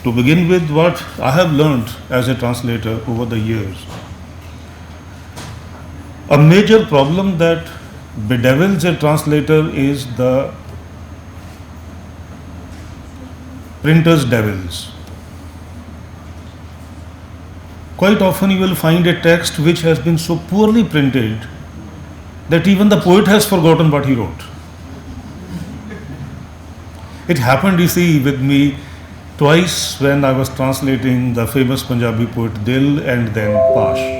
To begin with, what I have learned as a translator over the years, a major problem that bedevils a translator is the printer's devils. Quite often you will find a text which has been so poorly printed that even the poet has forgotten what he wrote. It happened, you see, with me twice when I was translating the famous Punjabi poet Dil and then Pash.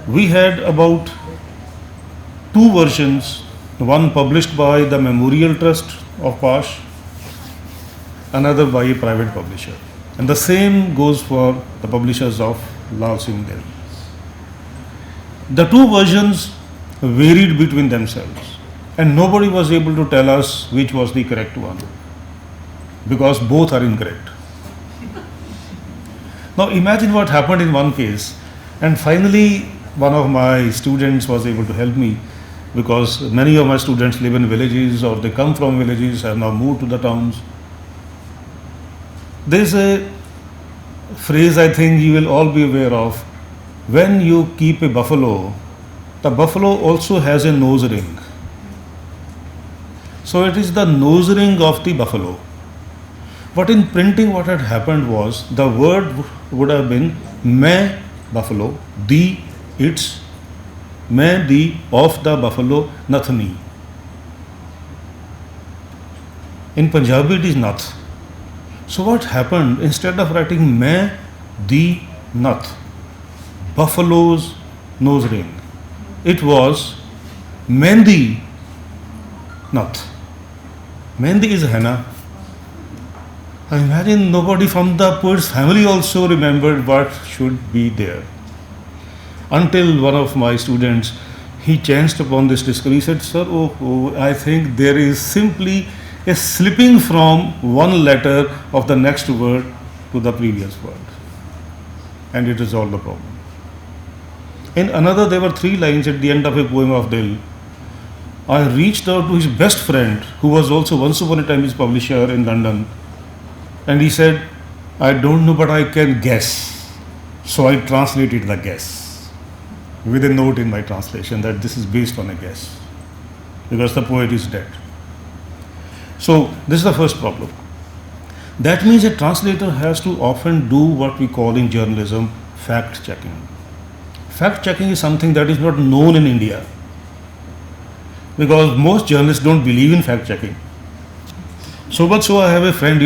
We had about two versions, one published by the Memorial Trust of Pash, another by a private publisher. And the same goes for the publishers of Lal Singh Dil. The two versions varied between themselves, and nobody was able to tell us which was the correct one, because both are incorrect. Now imagine what happened in one case, and finally one of my students was able to help me, because many of my students live in villages or they come from villages, have now moved to the towns. There is a phrase I think you will all be aware of. When you keep a buffalo, the buffalo also has a nose ring. So it is the nose ring of the buffalo. But in printing, what had happened was the word would have been "मैं buffalo," the its, "मैं the of the buffalo," nathni. In Punjabi it is nath. So what happened, instead of writing "मैं the nath," buffalo's nose ring, it was Mendi nath. Mendi is henna. I imagine nobody from the poet's family also remembered what should be there. Until one of my students, he chanced upon this discovery. He said, "Sir, I think there is simply a slipping from one letter of the next word to the previous word." And it resolved the problem. In another, there were 3 lines at the end of a poem of Dil. I reached out to his best friend, who was also once upon a time his publisher in London, and he said, "I don't know, but I can guess." So I translated the guess with a note in my translation that this is based on a guess, because the poet is dead. So this is the first problem. That means a translator has to often do what we call in journalism fact checking. Fact checking is something that is not known in India, because most journalists don't believe in fact checking. So much so, I have a friend,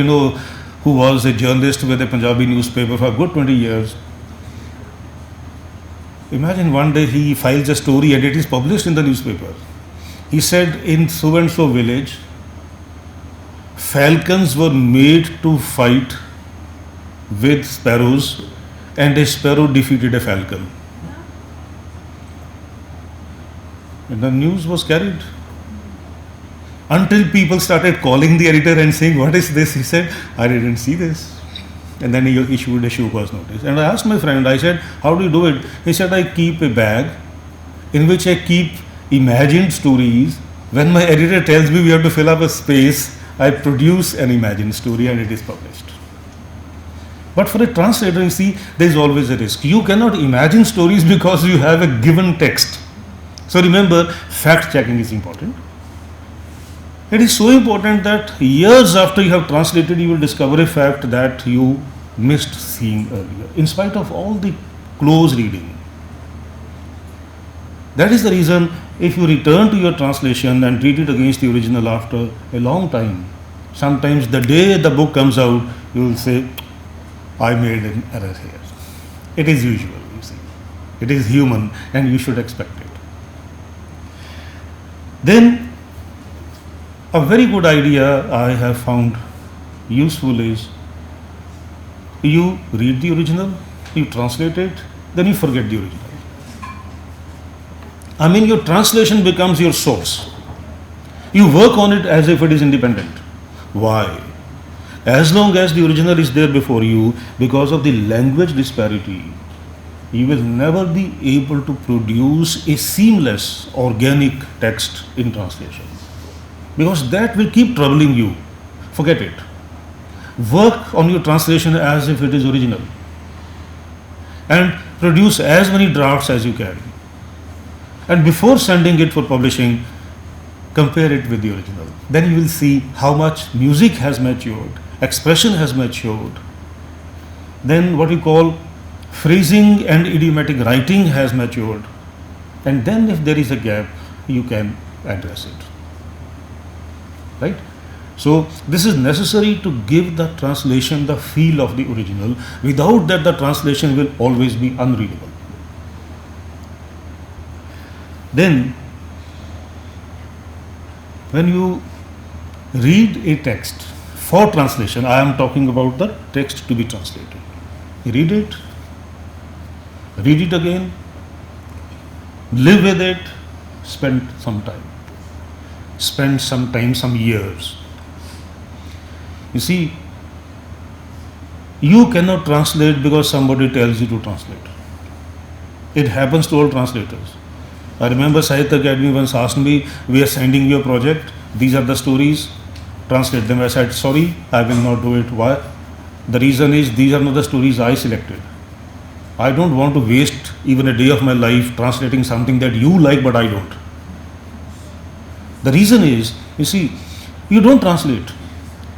who was a journalist with a Punjabi newspaper for a good 20 years. Imagine one day he files a story and it is published in the newspaper. He said, in so and so village, falcons were made to fight with sparrows, and a sparrow defeated a falcon. And the news was carried. Until people started calling the editor and saying, "What is this?" He said, "I didn't see this." And then he issued a show cause notice. And I asked my friend, I said, "How do you do it?" He said, "I keep a bag in which I keep imagined stories. When my editor tells me we have to fill up a space, I produce an imagined story and it is published." But for a translator, you see, there is always a risk. You cannot imagine stories because you have a given text. So remember, fact checking is important. It is so important that years after you have translated, you will discover a fact that you missed seeing earlier, in spite of all the close reading. That is the reason, if you return to your translation and read it against the original after a long time, sometimes the day the book comes out, you will say, "I made an error here." It is usual, you see. It is human and you should expect it. Then, a very good idea I have found useful is, you read the original, you translate it, then you forget the original. I mean, your translation becomes your source. You work on it as if it is independent. Why? As long as the original is there before you, because of the language disparity, you will never be able to produce a seamless, organic text in translation. Because that will keep troubling you. Forget it. work on your translation as if it is original, and produce as many drafts as you can. And before sending it for publishing, compare it with the original. Then you will see how much music has matured, expression has matured. Then what you call phrasing and idiomatic writing has matured. And then if there is a gap, you can address it. Right? So this is necessary to give the translation the feel of the original. Without that, the translation will always be unreadable. Then, when you read a text for translation, I am talking about the text to be translated. You read it again, live with it, spend some time, some years. You see, you cannot translate because somebody tells you to translate. It happens to all translators. I remember Sahitya Academy once asked me, we are sending you a project, these are the stories, translate them. I said, sorry, I will not do it. Why? The reason is, these are not the stories I selected. I don't want to waste even a day of my life translating something that you like but I don't. The reason is, you see, you don't translate.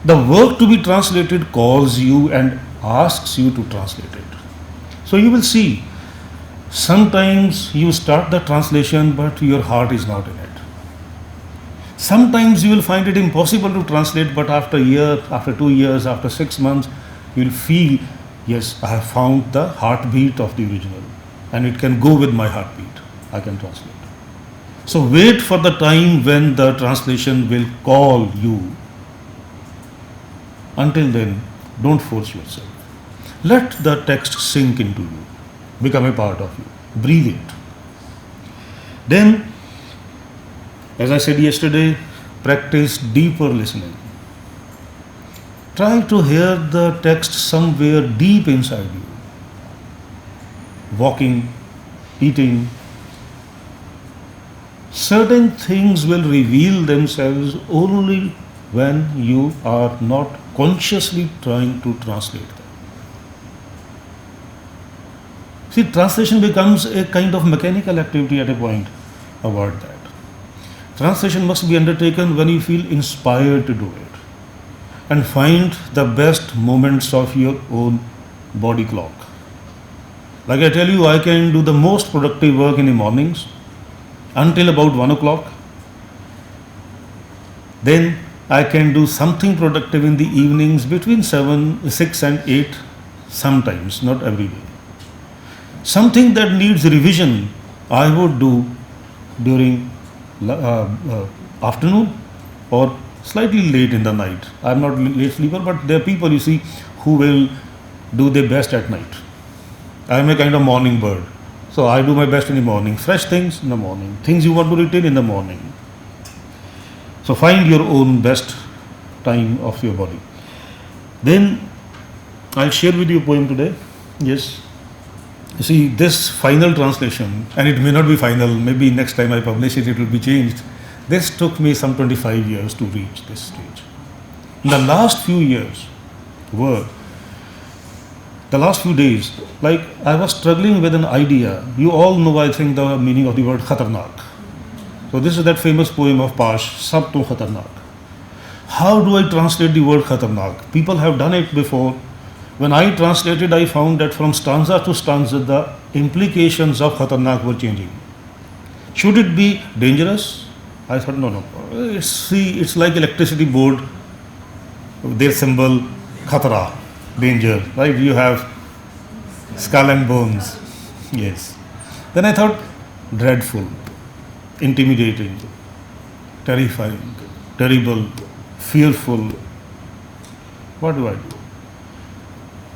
The work to be translated calls you and asks you to translate it. So you will see, sometimes you start the translation but your heart is not in it. Sometimes you will find it impossible to translate, but after a year, after 2 years, after 6 months, you will feel, yes, I have found the heartbeat of the original and it can go with my heartbeat. I can translate. So wait for the time when the translation will call you. Until then, don't force yourself. Let the text sink into you, become a part of you, breathe it. Then, as I said yesterday, practice deeper listening. Try to hear the text somewhere deep inside you. Walking, eating. Certain things will reveal themselves only when you are not consciously trying to translate them. See, translation becomes a kind of mechanical activity at a point. Avoid that. Translation must be undertaken when you feel inspired to do it, and find the best moments of your own body clock. Like I tell you, I can do the most productive work in the mornings until about 1 o'clock. Then I can do something productive in the evenings between 6 and 8, sometimes, not every day. Something that needs revision, I would do during afternoon or slightly late in the night. I am not a late sleeper, but there are people, you see, who will do their best at night. I am a kind of morning bird. So I do my best in the morning. Fresh things in the morning. Things you want to retain in the morning. So find your own best time of your body. Then I'll share with you a poem today. Yes. You see, this final translation, and it may not be final, maybe next time I publish it, it will be changed. This took me some 25 years to reach this stage. In the last few years the last few days, like I was struggling with an idea. You all know, I think, the meaning of the word khatarnak. So this is that famous poem of Pash, Sab to Khatarnak. How do I translate the word khatarnak? People have done it before. When I translated, I found that from stanza to stanza, the implications of khatarnak were changing. Should it be dangerous? I thought, no. It's like electricity board, their symbol, khatara, danger, right? You have skull and bones. Yes. Then I thought, dreadful, intimidating, terrifying, terrible, fearful. What do I do?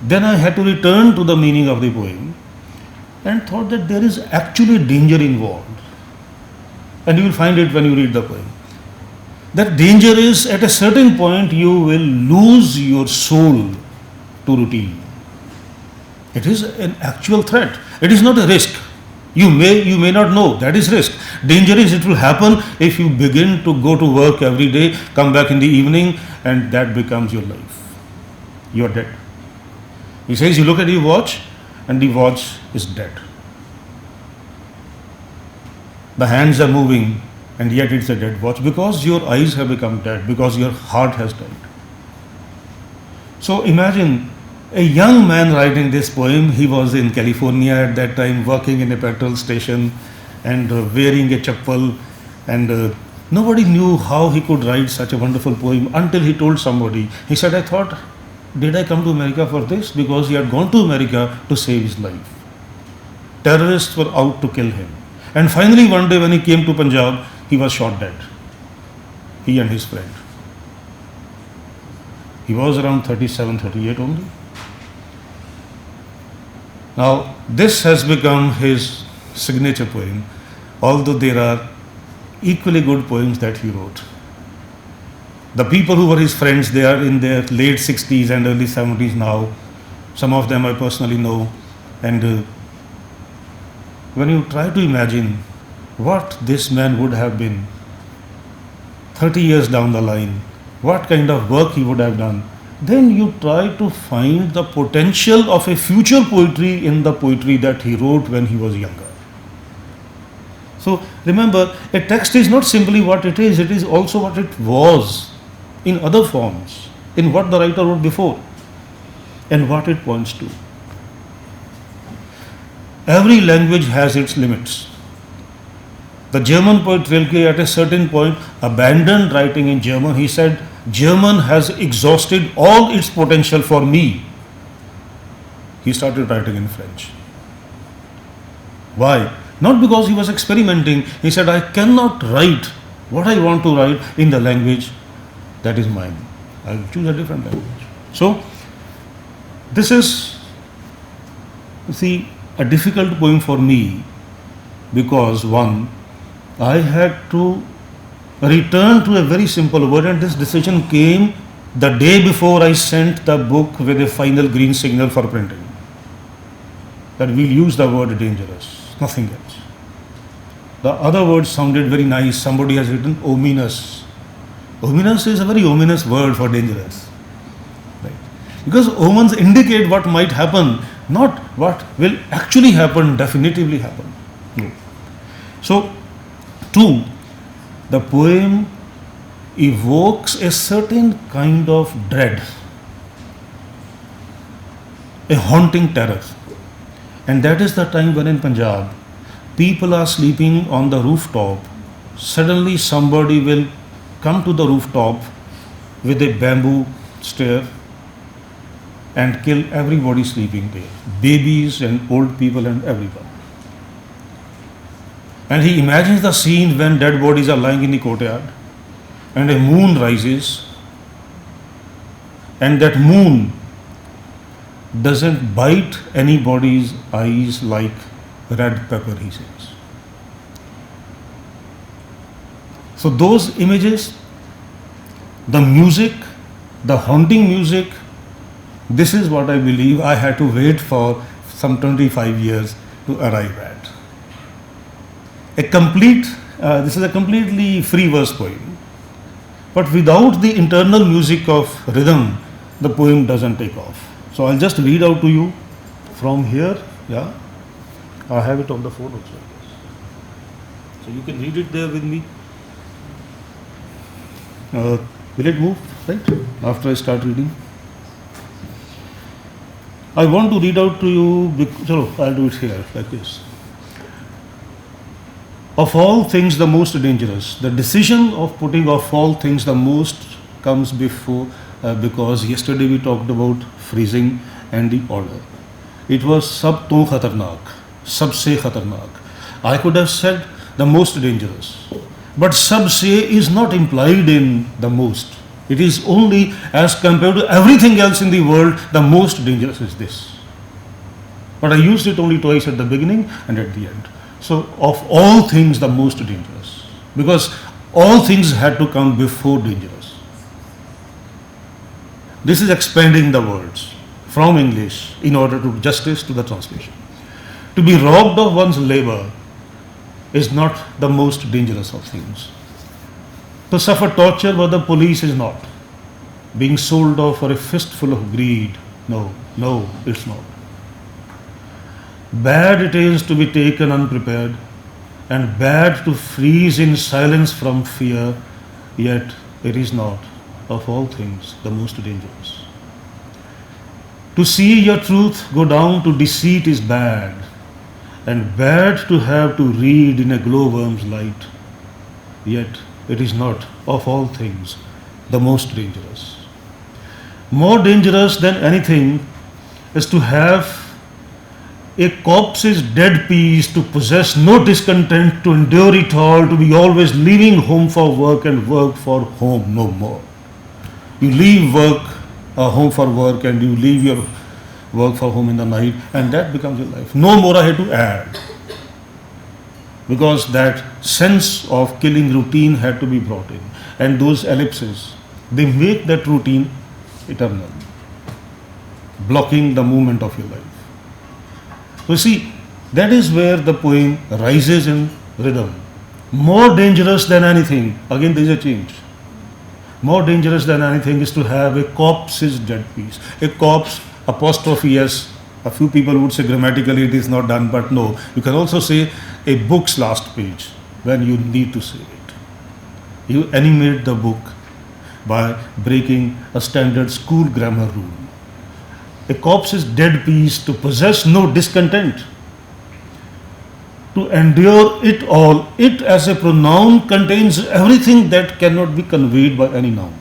Then I had to return to the meaning of the poem and thought that there is actually danger involved. And you will find it when you read the poem. That danger is, at a certain point, you will lose your soul to routine. It is an actual threat. It is not a risk. You may not know. That is risk. Danger is, it will happen if you begin to go to work every day, come back in the evening, and that becomes your life. you are dead. He says, you look at your watch and the watch is dead. The hands are moving and yet it's a dead watch because your eyes have become dead, because your heart has died. So imagine a young man writing this poem. He was in California at that time, working in a petrol station and wearing a chappal, and nobody knew how he could write such a wonderful poem until he told somebody. He said, I thought, did I come to America for this? Because he had gone to America to save his life. Terrorists were out to kill him. And finally one day when he came to Punjab, he was shot dead. He and his friend. He was around 37, 38 only. Now, this has become his signature poem, although there are equally good poems that he wrote. The people who were his friends, they are in their late 60s and early 70s now. Some of them I personally know. And when you try to imagine what this man would have been 30 years down the line, what kind of work he would have done, then you try to find the potential of a future poetry in the poetry that he wrote when he was younger. So remember, a text is not simply what it is also what it was in other forms, in what the writer wrote before and what it points to. Every language has its limits. The German poet Rilke at a certain point abandoned writing in German. He said, German has exhausted all its potential for me. He started writing in French. Why? Not because he was experimenting. He said, I cannot write what I want to write in the language that is mine. I'll choose a different language. So, this is, you see, a difficult poem for me because, one, I had to return to a very simple word, and this decision came the day before I sent the book with a final green signal for printing. That we'll use the word dangerous, nothing else. The other word sounded very nice. Somebody has written ominous. Ominous is a very ominous word for dangerous. Right? Because omens indicate what might happen, not what will actually happen, definitively happen. No. So, two, the poem evokes a certain kind of dread, a haunting terror. And that is the time when in Punjab, people are sleeping on the rooftop. Suddenly somebody will come to the rooftop with a bamboo stair and kill everybody sleeping there, babies and old people and everyone. And he imagines the scene when dead bodies are lying in the courtyard and a moon rises, and that moon doesn't bite anybody's eyes like red pepper, he says. So those images, the music, the haunting music, this is what I believe I had to wait for some 25 years to arrive at. This is a completely free verse poem. But without the internal music of rhythm, the poem doesn't take off. So I'll just read out to you from here. Yeah, I have it on the phone also, I guess. So you can read it there with me. Will it move, right? After I start reading. I want to read out to you, I'll do it here, like this. Of all things the most dangerous, the decision of putting off all things the most comes before, because yesterday we talked about freezing and the order. It was sab to khatarnak, sabse khatarnak. I could have said the most dangerous, but sabse is not implied in the most. It is only as compared to everything else in the world, the most dangerous is this. But I used it only twice at the beginning and at the end. So, of all things, the most dangerous. Because all things had to come before dangerous. This is expanding the words from English in order to justice to the translation. To be robbed of one's labor is not the most dangerous of things. To suffer torture by the police is not. being sold off for a fistful of greed. No, no, it's not. Bad it is to be taken unprepared, and bad to freeze in silence from fear, yet it is not, of all things, the most dangerous. To see your truth go down to deceit is bad, and bad to have to read in a glowworm's light, yet it is not, of all things, the most dangerous. More dangerous than anything is to have a corpse's dead piece, to possess no discontent, to endure it all, to be always leaving home for work and work for home no more. You leave work, home for work, and you leave your work for home in the night, and that becomes your life. No more I had to add. Because that sense of killing routine had to be brought in. And those ellipses, they make that routine eternal, blocking the movement of your life. So see, that is where the poem rises in rhythm. More dangerous than anything, again there is a change. More dangerous than anything is to have a corpse's dead piece. A corpse, apostrophe S. A few people would say grammatically it is not done, but no. You can also say a book's last page when you need to say it. You animate the book by breaking a standard school grammar rule. A corpse's dead piece, to possess no discontent, to endure it all. It as a pronoun contains everything that cannot be conveyed by any noun.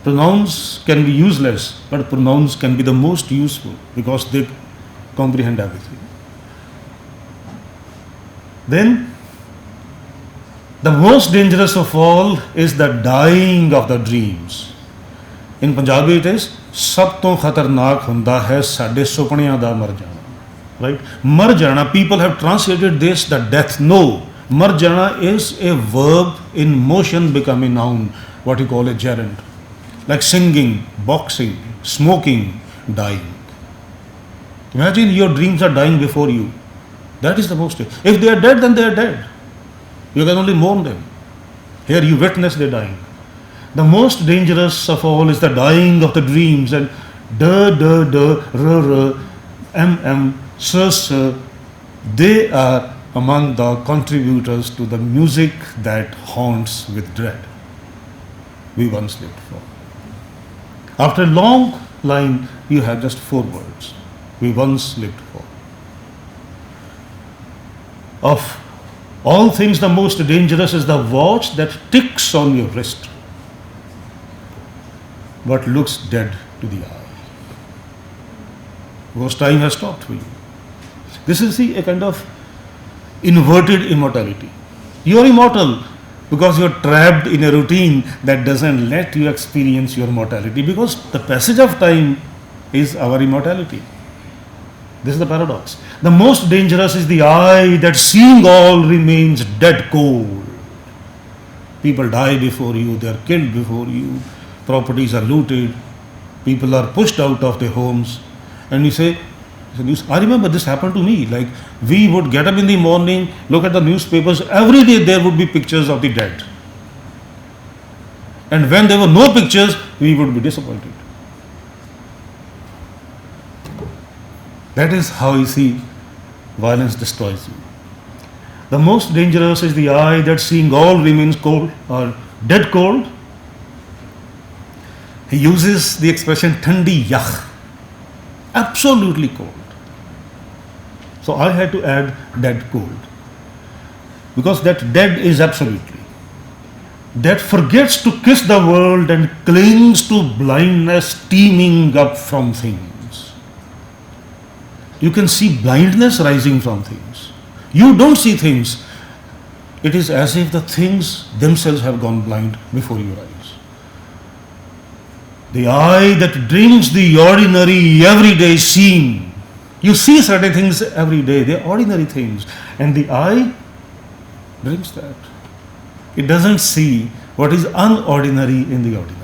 Pronouns can be useless, but pronouns can be the most useful because they comprehend everything. Then, the most dangerous of all is the dying of the dreams. In Punjabi it is, ਸਭ ਤੋਂ ਖਤਰਨਾਕ ਹੁੰਦਾ ਹੈ ਸਾਡੇ ਸੁਪਨਿਆਂ ਦਾ ਮਰ ਜਾਣਾ. Right? Mar jana, people have translated this, the death. No, mar jana is a verb in motion become a noun, what you call a gerund. Like singing, boxing, smoking, dying. Imagine your dreams are dying before you. That is the most. If they are dead, then they are dead. You can only mourn them. Here you witness their dying. The most dangerous of all is the dying of the dreams, and sir, they are among the contributors to the music that haunts with dread. We once lived for. After a long line, you have just 4 words. We once lived for. Of all things, the most dangerous is the watch that ticks on your wrist, but looks dead to the eye. Because time has stopped for you. This is a kind of inverted immortality. You are immortal because you are trapped in a routine that doesn't let you experience your mortality, because the passage of time is our immortality. This is the paradox. The most dangerous is the eye that, seeing all, remains dead cold. People die before you, they are killed before you, properties are looted, people are pushed out of their homes, and you say, I remember this happened to me. Like, we would get up in the morning, look at the newspapers, every day there would be pictures of the dead. And when there were no pictures, we would be disappointed. That is how you see violence destroys you. The most dangerous is the eye that, seeing all, remains cold or dead cold. He uses the expression thandi yakh, absolutely cold. So I had to add dead cold, because that dead is absolutely. That forgets to kiss the world and clings to blindness steaming up from things. You can see blindness rising from things. You don't see things. It is as if the things themselves have gone blind before your eyes. The eye that drinks the ordinary everyday scene. You see certain things every day, they are ordinary things, and the eye drinks that. It doesn't see what is unordinary in the ordinary.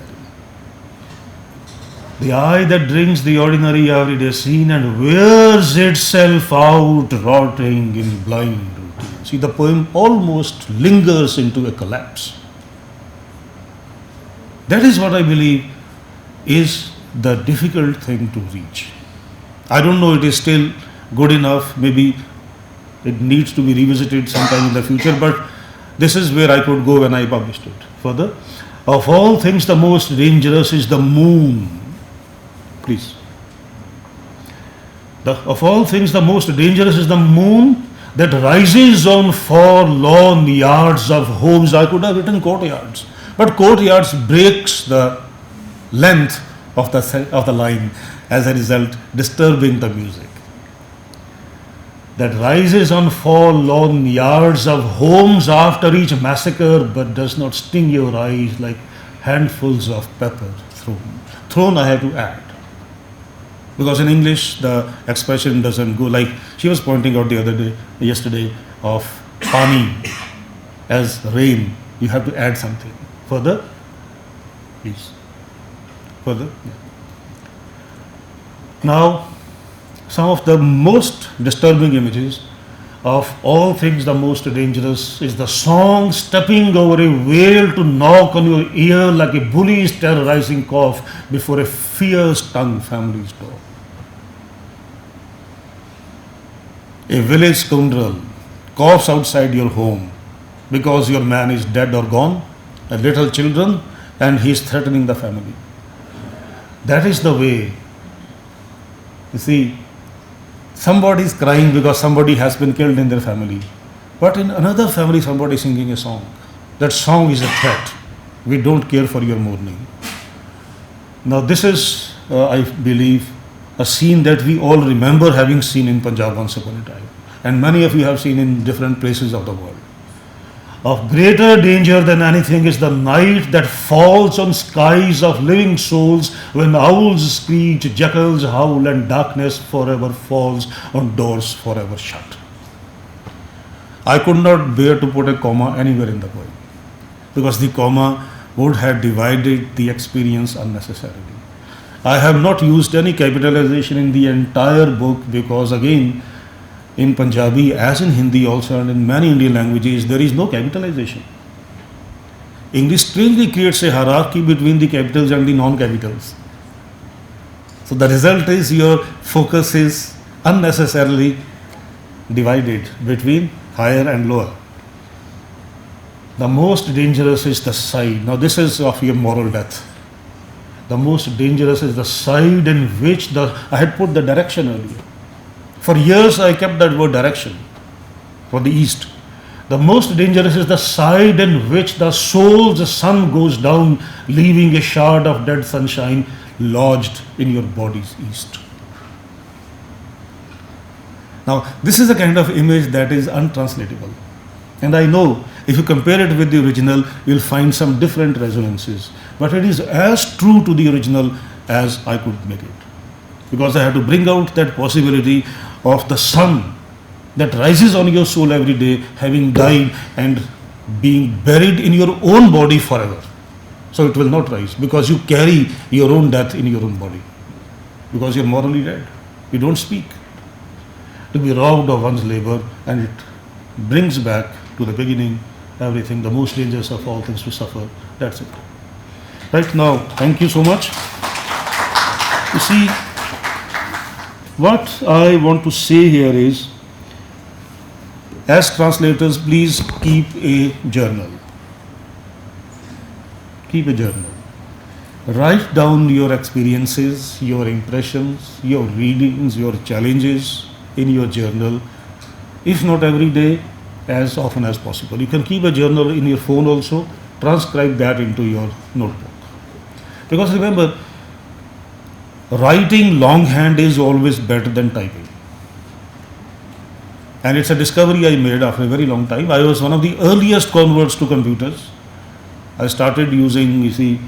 The eye that drinks the ordinary everyday scene and wears itself out, rotting in blind routine. See, the poem almost lingers into a collapse. That is what I believe is the difficult thing to reach. I don't know it is still good enough, maybe it needs to be revisited sometime in the future, but this is where I could go when I published it. Further, of all things the most dangerous is the moon. Please. Of all things the most dangerous is the moon that rises on forlorn yards of homes. I could have written courtyards, but courtyards breaks the length of the line, as a result disturbing the music. That rises on forlorn yards of homes after each massacre, but does not sting your eyes like handfuls of pepper thrown. Thrown I have to add, because in English the expression doesn't go like she was pointing out yesterday of pani as rain. You have to add something. Further, please. Further. Yeah. Now, some of the most disturbing images of all things the most dangerous is the song stepping over a veil to knock on your ear like a bully's terrorizing cough before a fierce-tongued family's door. A village scoundrel coughs outside your home because your man is dead or gone, a little children, and he is threatening the family. That is the way. You see, somebody is crying because somebody has been killed in their family. But in another family, somebody is singing a song. That song is a threat. We don't care for your mourning. Now this is, I believe, a scene that we all remember having seen in Punjab once upon a time. And many of you have seen in different places of the world. Of greater danger than anything is the night that falls on skies of living souls when owls screech, jackals howl, and darkness forever falls on doors forever shut. I could not bear to put a comma anywhere in the poem, because the comma would have divided the experience unnecessarily. I have not used any capitalization in the entire book because, again, in Punjabi, as in Hindi also, and in many Indian languages, there is no capitalization. English strangely creates a hierarchy between the capitals and the non-capitals. So the result is your focus is unnecessarily divided between higher and lower. The most dangerous is the side. Now this is of your moral death. The most dangerous is the side in which I had put the direction earlier. For years I kept that word direction for the east. The most dangerous is the side in which the soul's sun goes down, leaving a shard of dead sunshine lodged in your body's east. Now, this is a kind of image that is untranslatable. And I know if you compare it with the original, you'll find some different resonances. But it is as true to the original as I could make it. Because I had to bring out that possibility of the sun that rises on your soul every day, having died and being buried in your own body forever. So it will not rise because you carry your own death in your own body. Because you're morally dead. You don't speak. To be robbed of one's labor, and it brings back to the beginning everything, the most dangerous of all things to suffer. That's it. Right now, thank you so much. You see, what I want to say here is, as translators, please keep a journal. Keep a journal. Write down your experiences, your impressions, your readings, your challenges in your journal. If not every day, as often as possible. You can keep a journal in your phone also. Transcribe that into your notebook. Because remember, writing longhand is always better than typing. And it's a discovery I made after a very long time. I was one of the earliest converts to computers. I started using, you see,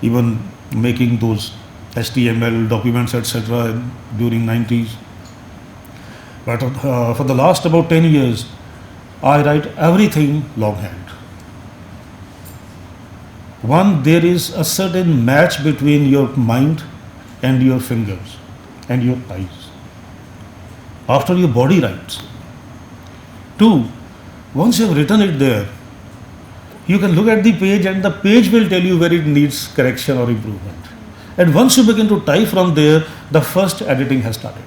even making those HTML documents, etc. during 90s. But for the last about 10 years, I write everything longhand. One, there is a certain match between your mind and your fingers and your eyes. After your body writes. Two, once you have written it there, You can look at the page and the page will tell you where it needs correction or improvement. And once you begin to type from there, the first editing has started.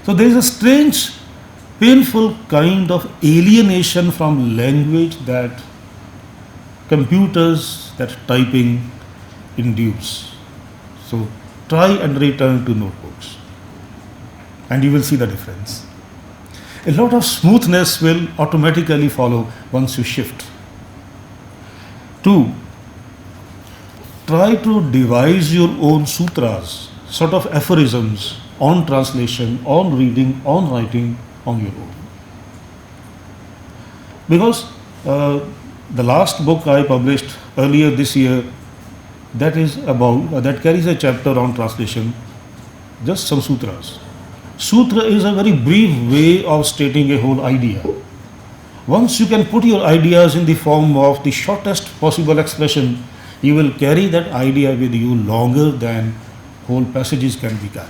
So there is a strange, painful kind of alienation from language that computers, that typing induce. So try and return to notebooks and you will see the difference. A lot of smoothness will automatically follow once you shift. 2. Try to devise your own sutras, sort of aphorisms on translation, on reading, on writing on your own. Because the last book I published earlier this year, that is about that carries a chapter on translation, just some sutras. Sutra is a very brief way of stating a whole idea. Once you can put your ideas in the form of the shortest possible expression, you will carry that idea with you longer than whole passages can be carried.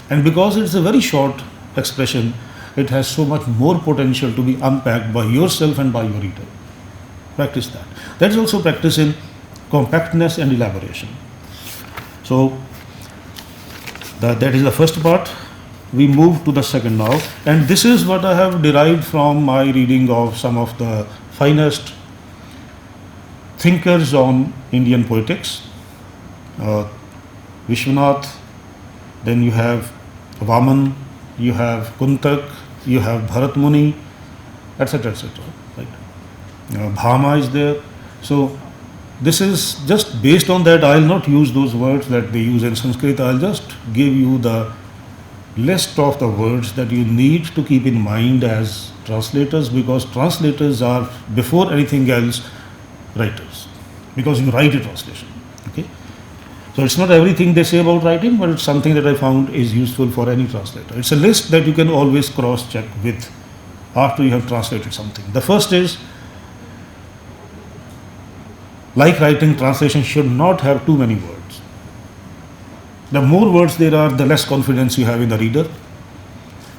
And because it's a very short expression, it has so much more potential to be unpacked by yourself and by your reader. Practice that. That is also practice in compactness and elaboration. So that is the first part. We move to the second now, and this is what I have derived from my reading of some of the finest thinkers on Indian poetics. Vishwanath, then you have Vaman, you have Kuntak, you have Bharat Muni, etc. etc. Right? Bhama is there. So this is just based on that. I will not use those words that they use in Sanskrit. I will just give you the list of the words that you need to keep in mind as translators, because translators are before anything else writers, because you write a translation. Okay, so it's not everything they say about writing, but it's something that I found is useful for any translator. It's a list that you can always cross check with after you have translated something. The first is, like writing, translation should not have too many words. The more words there are, the less confidence you have in the reader,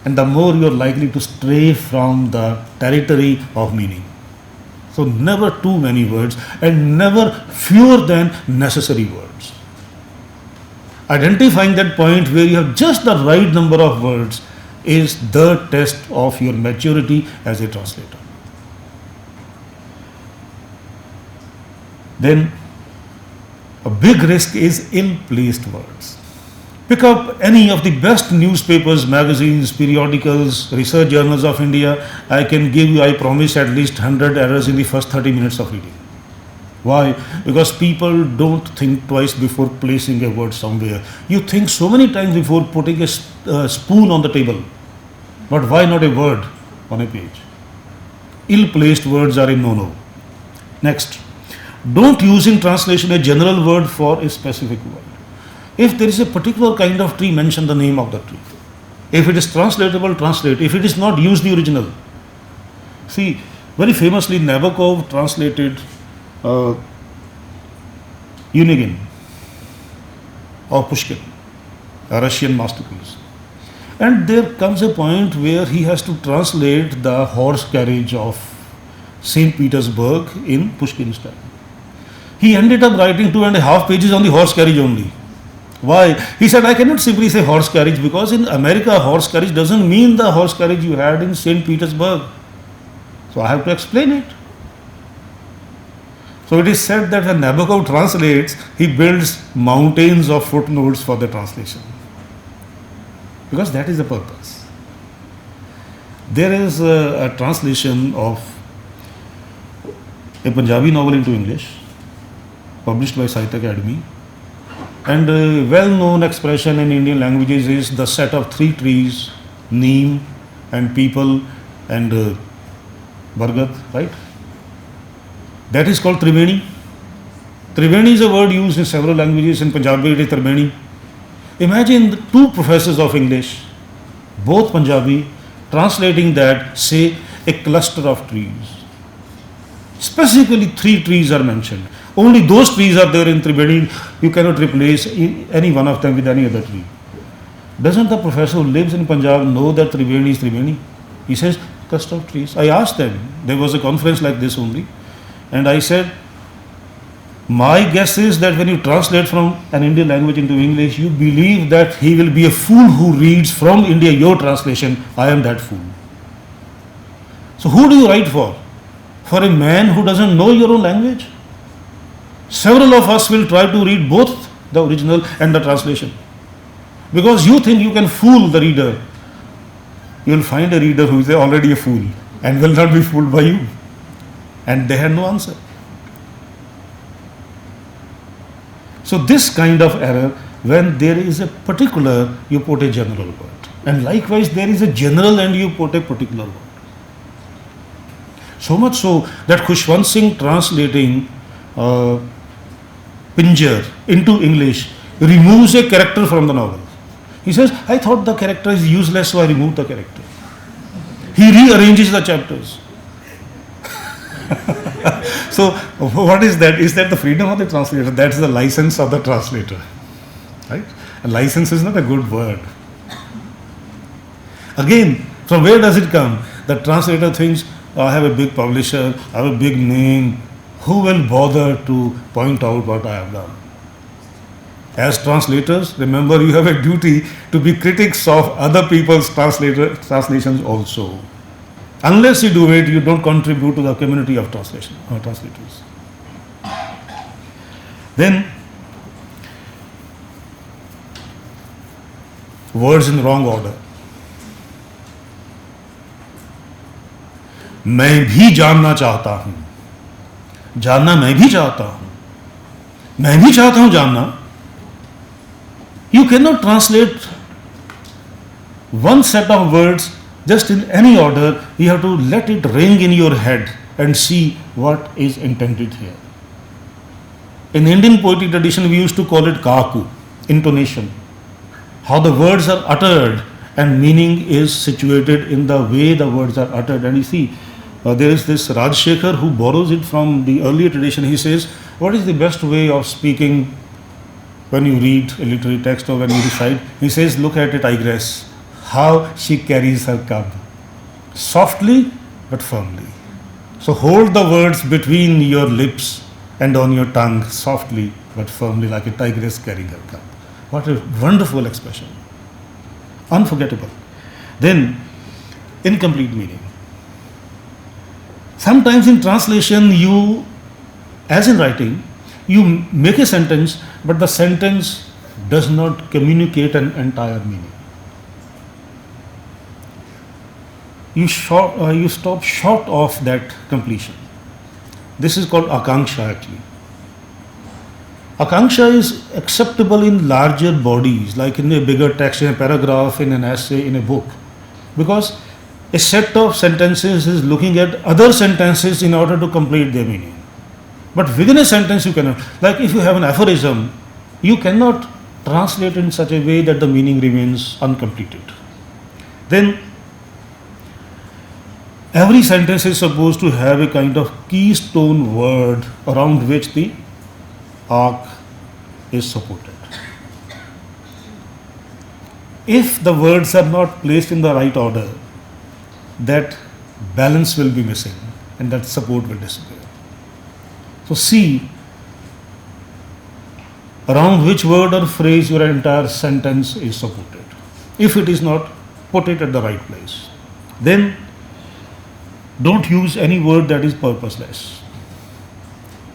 and the more you are likely to stray from the territory of meaning. So never too many words and never fewer than necessary words. Identifying that point where you have just the right number of words is the test of your maturity as a translator. Then a big risk is ill-placed words. Pick up any of the best newspapers, magazines, periodicals, research journals of India. I can give you, I promise, at least 100 errors in the first 30 minutes of reading. Why? Because people don't think twice before placing a word somewhere. You think so many times before putting a spoon on the table. But why not a word on a page? Ill-placed words are a no-no. Next, don't use in translation a general word for a specific word. If there is a particular kind of tree, mention the name of the tree. If it is translatable, translate. If it is not, use the original. See, very famously, Nabokov translated Unigin of Pushkin, a Russian masterpiece. And there comes a point where he has to translate the horse carriage of St. Petersburg in Pushkin style. He ended up writing 2.5 pages on the horse carriage only. Why? He said, I cannot simply say horse carriage, because in America, horse carriage doesn't mean the horse carriage you had in St. Petersburg. So I have to explain it. So it is said that when Nabokov translates, he builds mountains of footnotes for the translation, because that is the purpose. There is a translation of a Punjabi novel into English, published by Sahitya Academy. And a well-known expression in Indian languages is the set of 3 trees, neem and people and bargat, right? That is called Triveni. Triveni is a word used in several languages. In Punjabi it is Triveni. Imagine the 2 professors of English, both Punjabi, translating that, say, a cluster of trees. Specifically 3 trees are mentioned. Only those trees are there in Triveni. You cannot replace any one of them with any other tree. Doesn't the professor who lives in Punjab know that Triveni is Triveni? He says, cluster of trees. I asked them, there was a conference like this only, and I said, my guess is that when you translate from an Indian language into English, you believe that he will be a fool who reads from India your translation. I am that fool. So who do you write for? For a man who doesn't know your own language? Several of us will try to read both the original and the translation. Because you think you can fool the reader. You will find a reader who is already a fool and will not be fooled by you. And they had no answer. So this kind of error, when there is a particular, you put a general word. And likewise, there is a general and you put a particular word. So much so that Khushwant Singh translating Pinjar into English removes a character from the novel. He says, I thought the character is useless, so I removed the character. He rearranges the chapters. So what is that? Is that the freedom of the translator? That's the license of the translator. Right? And license is not a good word. Again, from where does it come? The translator thinks, I have a big publisher, I have a big name. Who will bother to point out what I have done? As translators, remember you have a duty to be critics of other people's translations also. Unless you do it, you don't contribute to the community of translators. Then, words in wrong order. मैं भी जानना चाहता हूं. जानना मैं भी चाहता हूं. मैं भी चाहता हूं जानना. You cannot translate one set of words just in any order. You have to let it ring in your head and see what is intended here. In Indian poetic tradition, we used to call it kaku, intonation. How the words are uttered and meaning is situated in the way the words are uttered. And you see, there is this Rajshekhar who borrows it from the earlier tradition. He says, what is the best way of speaking when you read a literary text or when you recite? He says, look at a tigress, how she carries her cub, softly but firmly. So hold the words between your lips and on your tongue, softly but firmly, like a tigress carrying her cub. What a wonderful expression. Unforgettable. Then, incomplete meaning. Sometimes in translation, you, as in writing, you make a sentence, but the sentence does not communicate an entire meaning. You stop short of that completion. This is called akanksha actually. Akanksha is acceptable in larger bodies, like in a bigger text, in a paragraph, in an essay, in a book. Because a set of sentences is looking at other sentences in order to complete their meaning. But within a sentence you cannot. Like if you have an aphorism, you cannot translate in such a way that the meaning remains uncompleted. Then every sentence is supposed to have a kind of keystone word around which the arc is supported. If the words are not placed in the right order, that balance will be missing and that support will disappear. So see around which word or phrase your entire sentence is supported. If it is not, put it at the right place. Then don't use any word that is purposeless.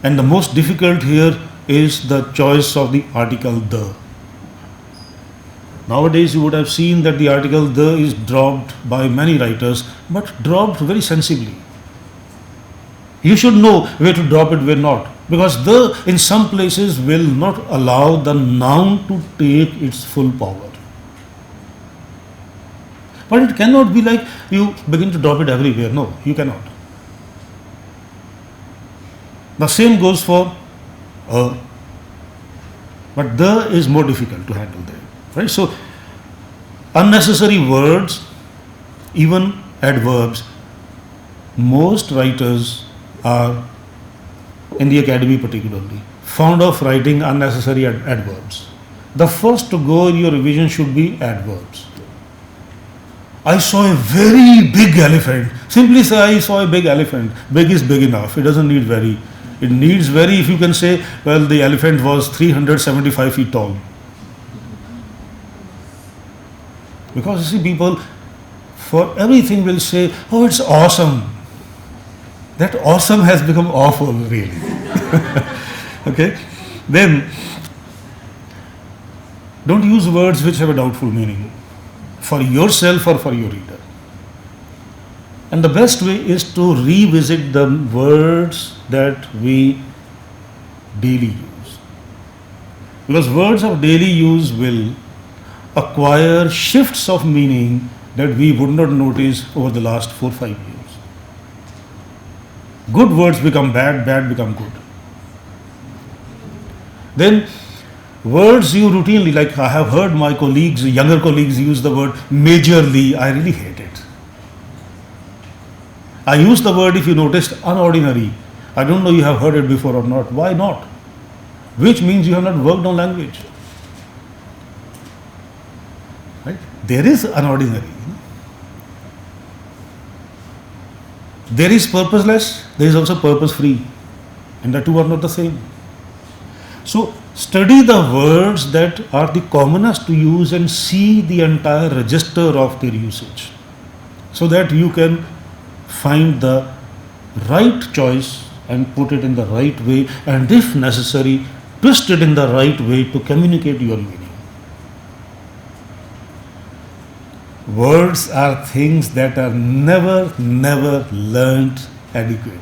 And the most difficult here is the choice of the article the. Nowadays you would have seen that the article the is dropped by many writers, but dropped very sensibly. You should know where to drop it, where not. Because the in some places will not allow the noun to take its full power. But it cannot be like you begin to drop it everywhere. No, you cannot. The same goes for but the is more difficult to handle there. Right? So unnecessary words, even adverbs, most writers are, in the academy particularly, fond of writing unnecessary adverbs. The first to go in your revision should be adverbs. I saw a very big elephant. Simply say I saw a big elephant. Big is big enough. It doesn't need very. It needs very if you can say, well, the elephant was 375 feet tall. Because you see, people for everything will say, oh, it's awesome. That awesome has become awful, really. Okay? Then, don't use words which have a doubtful meaning for yourself or for your reader. And the best way is to revisit the words that we daily use. Because words of daily use will acquire shifts of meaning that we would not notice over the last 4-5 years. Good words become bad, bad become good. Then words you routinely, like I have heard my colleagues, younger colleagues use the word majorly. I really hate it. I use the word, if you noticed, unordinary. I don't know you have heard it before or not. Why not? Which means you have not worked on language. Right? There is unordinary. There is purposeless, there is also purpose-free. And the two are not the same. So, study the words that are the commonest to use and see the entire register of their usage, so that you can find the right choice and put it in the right way, and if necessary, twist it in the right way to communicate your meaning. Words are things that are never learnt adequately.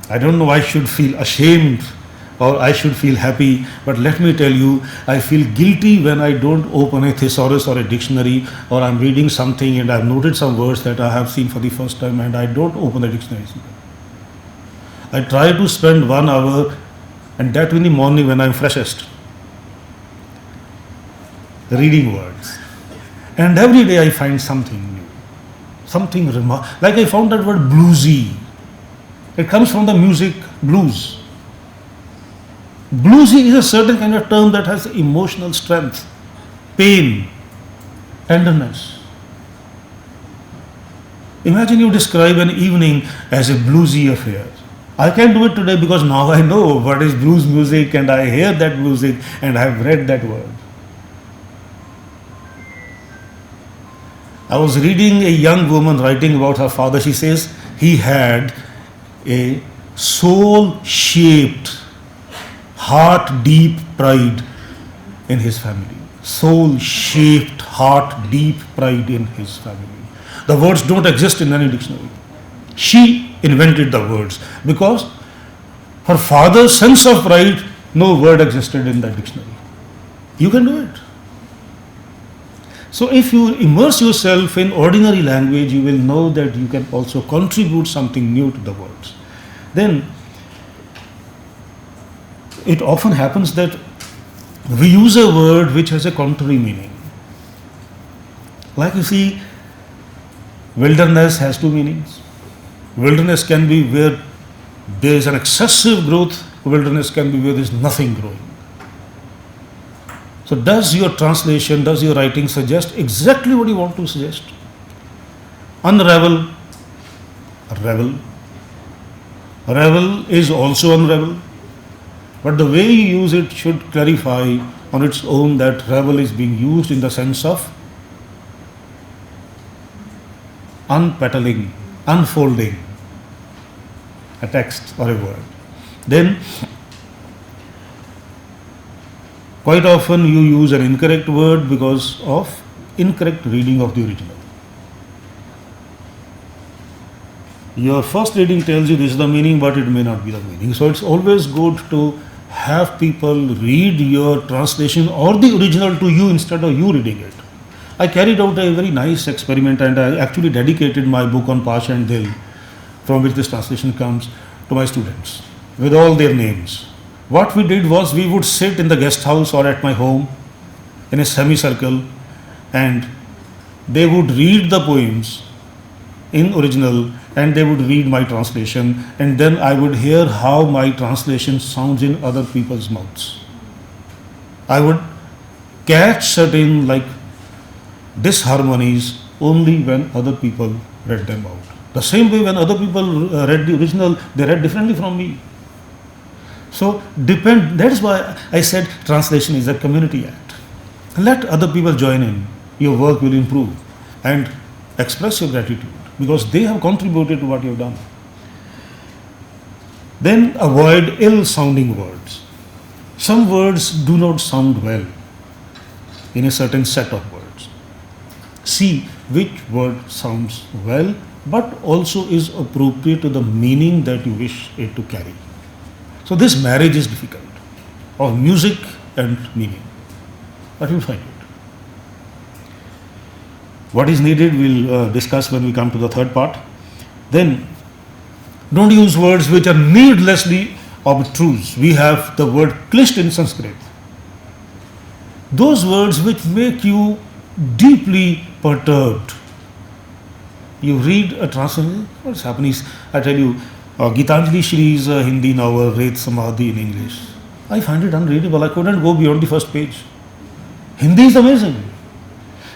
I don't know, I should feel ashamed or I should feel happy, but let me tell you, I feel guilty when I don't open a thesaurus or a dictionary, or I'm reading something and I've noted some words that I have seen for the first time and I don't open the dictionary. I try to spend 1 hour, and that in the morning when I'm freshest, reading words. And every day I find something new, something remarkable. Like I found that word bluesy. It comes from the music blues. Bluesy is a certain kind of term that has emotional strength, pain, tenderness. Imagine you describe an evening as a bluesy affair. I can do it today because now I know what is blues music and I hear that music and I have read that word. I was reading a young woman writing about her father. She says he had a soul-shaped, heart-deep pride in his family. Soul-shaped, heart-deep pride in his family. The words don't exist in any dictionary. She invented the words because her father's sense of pride, no word existed in that dictionary. You can do it. So if you immerse yourself in ordinary language, you will know that you can also contribute something new to the words. Then it often happens that we use a word which has a contrary meaning. Like you see, wilderness has two meanings. Wilderness can be where there is an excessive growth. Wilderness can be where there is nothing growing. So does your translation, does your writing suggest exactly what you want to suggest? Unravel, revel. Revel is also unravel. But the way you use it should clarify on its own that revel is being used in the sense of unpetaling, unfolding a text or a word. Then quite often you use an incorrect word because of incorrect reading of the original. Your first reading tells you this is the meaning, but it may not be the meaning. So it's always good to have people read your translation or the original to you instead of you reading it. I carried out a very nice experiment, and I actually dedicated my book on Pasha and Dil, from which this translation comes, to my students with all their names. What we did was we would sit in the guest house or at my home in a semicircle, and they would read the poems in original and they would read my translation, and then I would hear how my translation sounds in other people's mouths. I would catch certain disharmonies only when other people read them out. The same way when other people read the original, they read differently from me. So that is why I said translation is a community act. Let other people join in. Your work will improve, and express your gratitude because they have contributed to what you have done. Then avoid ill-sounding words. Some words do not sound well in a certain set of words. See which word sounds well but also is appropriate to the meaning that you wish it to carry. So this marriage is difficult of music and meaning, but you'll find it. What is needed we'll discuss when we come to the third part. Then don't use words which are needlessly obtruse. We have the word clished in Sanskrit. Those words which make you deeply perturbed. You read a translation, what's happening? I tell you, Gitanjali Shri's Hindi novel, Ret Samadhi in English. I find it unreadable. I couldn't go beyond the first page. Hindi is amazing.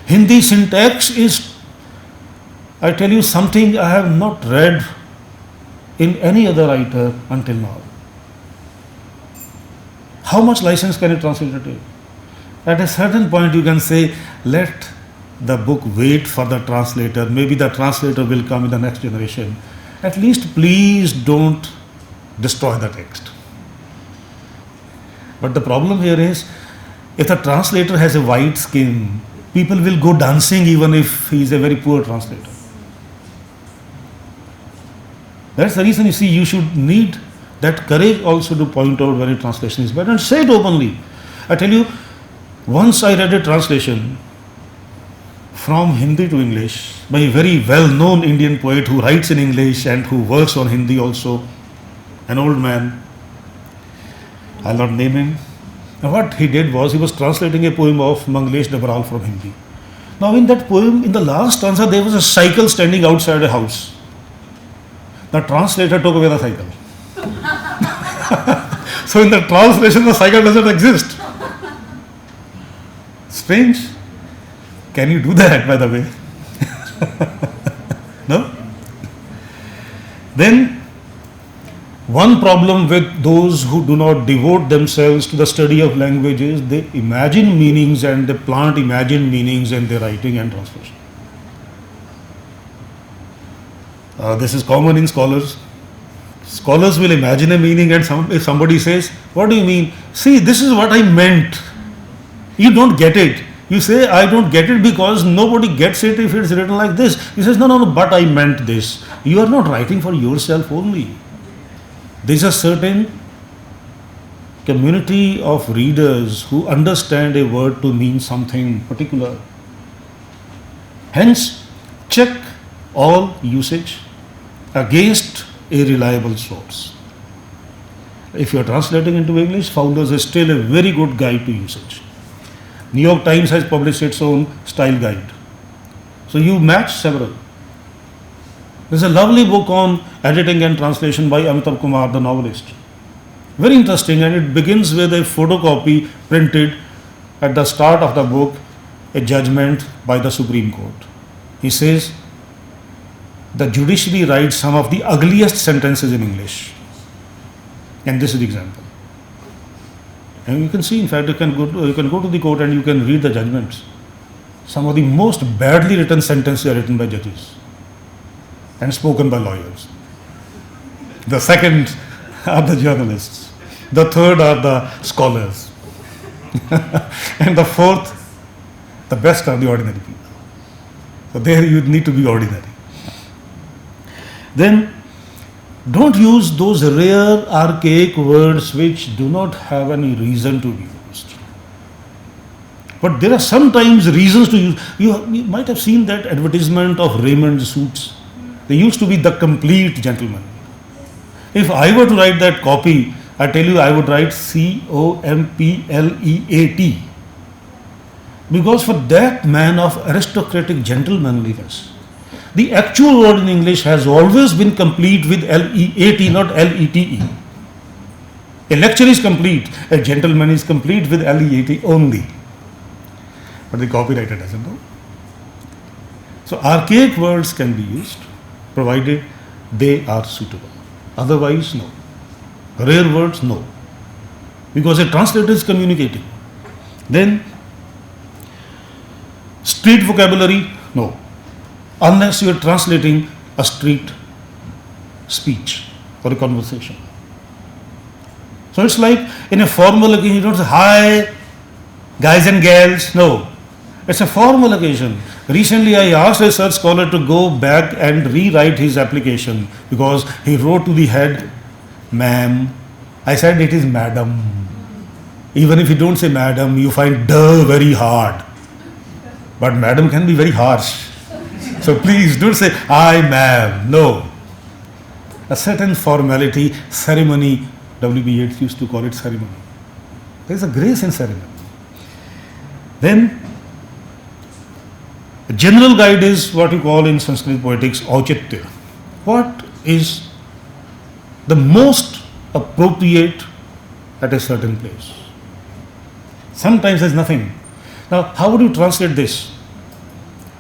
Hindi syntax is, I tell you, something I have not read in any other writer until now. How much license can a translator take? At a certain point you can say, let the book wait for the translator. Maybe the translator will come in the next generation. At least please don't destroy the text. But the problem here is, if the translator has a white skin, people will go dancing even if he is a very poor translator. That's the reason you see you should need that courage also to point out when a translation is bad and say it openly. I tell you, once I read a translation from Hindi to English by a very well-known Indian poet who writes in English and who works on Hindi also, an old man. I'll not name him. Now what he did was he was translating a poem of Manglesh Dabral from Hindi. Now in that poem, in the last stanza, there was a cycle standing outside a house. The translator took away the cycle. So in the translation, the cycle doesn't exist. Strange. Can you do that, by the way? No? Then, one problem with those who do not devote themselves to the study of languages, they imagine meanings and they plant imagined meanings in their writing and translation. This is common in scholars. Scholars will imagine a meaning and if somebody says, what do you mean? See, this is what I meant. You don't get it. You say, I don't get it because nobody gets it if it's written like this. He says, no, but I meant this. You are not writing for yourself only. There is a certain community of readers who understand a word to mean something particular. Hence, check all usage against a reliable source. If you are translating into English, Founders is still a very good guide to usage. New York Times has published its own style guide. So you match several. There's a lovely book on editing and translation by Amitabh Kumar, the novelist. Very interesting, and it begins with a photocopy printed at the start of the book, a judgment by the Supreme Court. He says, the judiciary writes some of the ugliest sentences in English. And this is the example. And you can see, in fact, you can go to the court and you can read the judgments. Some of the most badly written sentences are written by judges and spoken by lawyers. The second are the journalists. The third are the scholars. And the fourth, the best are the ordinary people. So there you need to be ordinary. Then don't use those rare archaic words which do not have any reason to be used. But there are sometimes reasons to use. You might have seen that advertisement of Raymond suits. They used to be the complete gentleman. If I were to write that copy, I tell you I would write COMPLEAT. Because for that man of aristocratic gentlemanliness, the actual word in English has always been complete with LEAT, not LETE. A lecture is complete, a gentleman is complete with LEAT only. But the copywriter doesn't know. So archaic words can be used provided they are suitable. Otherwise, no. Rare words, no. Because a translator is communicating. Then street vocabulary, no. Unless you are translating a street speech or a conversation. So it's like in a formal occasion, you don't say, hi, guys and gals. No. It's a formal occasion. Recently, I asked a research scholar to go back and rewrite his application because he wrote to the head, ma'am. I said it is madam. Even if you don't say madam, you find duh very hard. But madam can be very harsh. So please don't say, I ma'am. No. A certain formality, ceremony, W.B. Yeats used to call it ceremony. There is a grace in ceremony. Then, a general guide is what you call in Sanskrit poetics, auchitya. What is the most appropriate at a certain place? Sometimes there's nothing. Now, how would you translate this?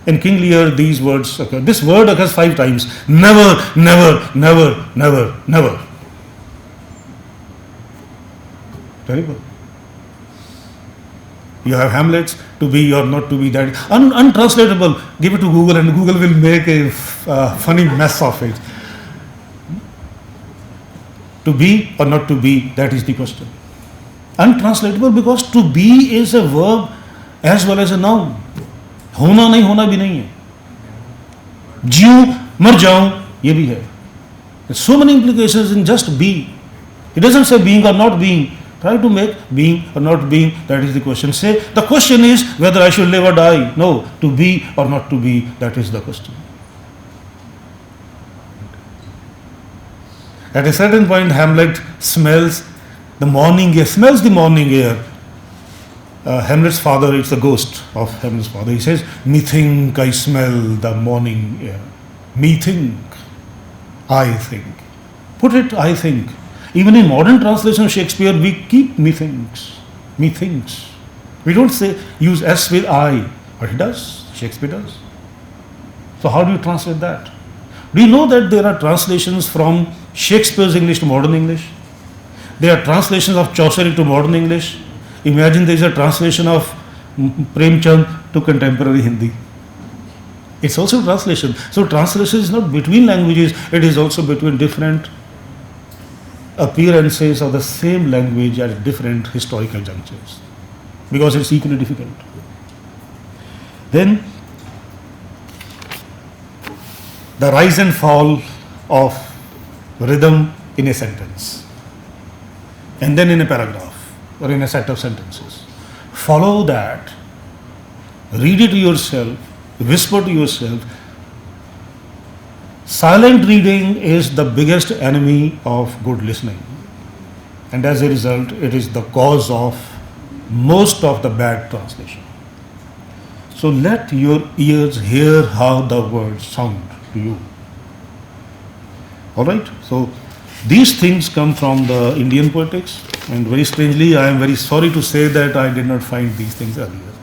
In King Lear, these words occur. This word occurs 5 times. Never, never, never, never, never. Terrible. You have Hamlet's, to be or not to be, that untranslatable. Give it to Google and Google will make a funny mess of it. To be or not to be, that is the question. Untranslatable because to be is a verb as well as a noun. होना नहीं होना भी नहीं है. जीऊं मर जाऊं ये भी है. There's so many implications in just be. It doesn't say being or not being. Try to make being or not being, that is the question. Say, the question is whether I should live or die. No, to be or not to be, that is the question. At a certain point, Hamlet smells the morning air, smells the morning air. Hamlet's father, it's the ghost of Hamlet's father. He says, methink I smell the morning air. Methink, I think. Put it, I think. Even in modern translation of Shakespeare, we keep methinks. Methinks. We don't say use S with I, but he does. Shakespeare does. So how do you translate that? Do you know that there are translations from Shakespeare's English to modern English? There are translations of Chaucer into modern English. Imagine there is a translation of Premchand to contemporary Hindi. It's also translation. So translation is not between languages, it is also between different appearances of the same language at different historical junctures, because it's equally difficult. Then the rise and fall of rhythm in a sentence, and then in a paragraph or in a set of sentences. Follow that, read it to yourself, whisper to yourself. Silent reading is the biggest enemy of good listening, and as a result, it is the cause of most of the bad translation. So let your ears hear how the words sound to you. Alright, so these things come from the Indian poetics, and very strangely, I am very sorry to say that I did not find these things earlier.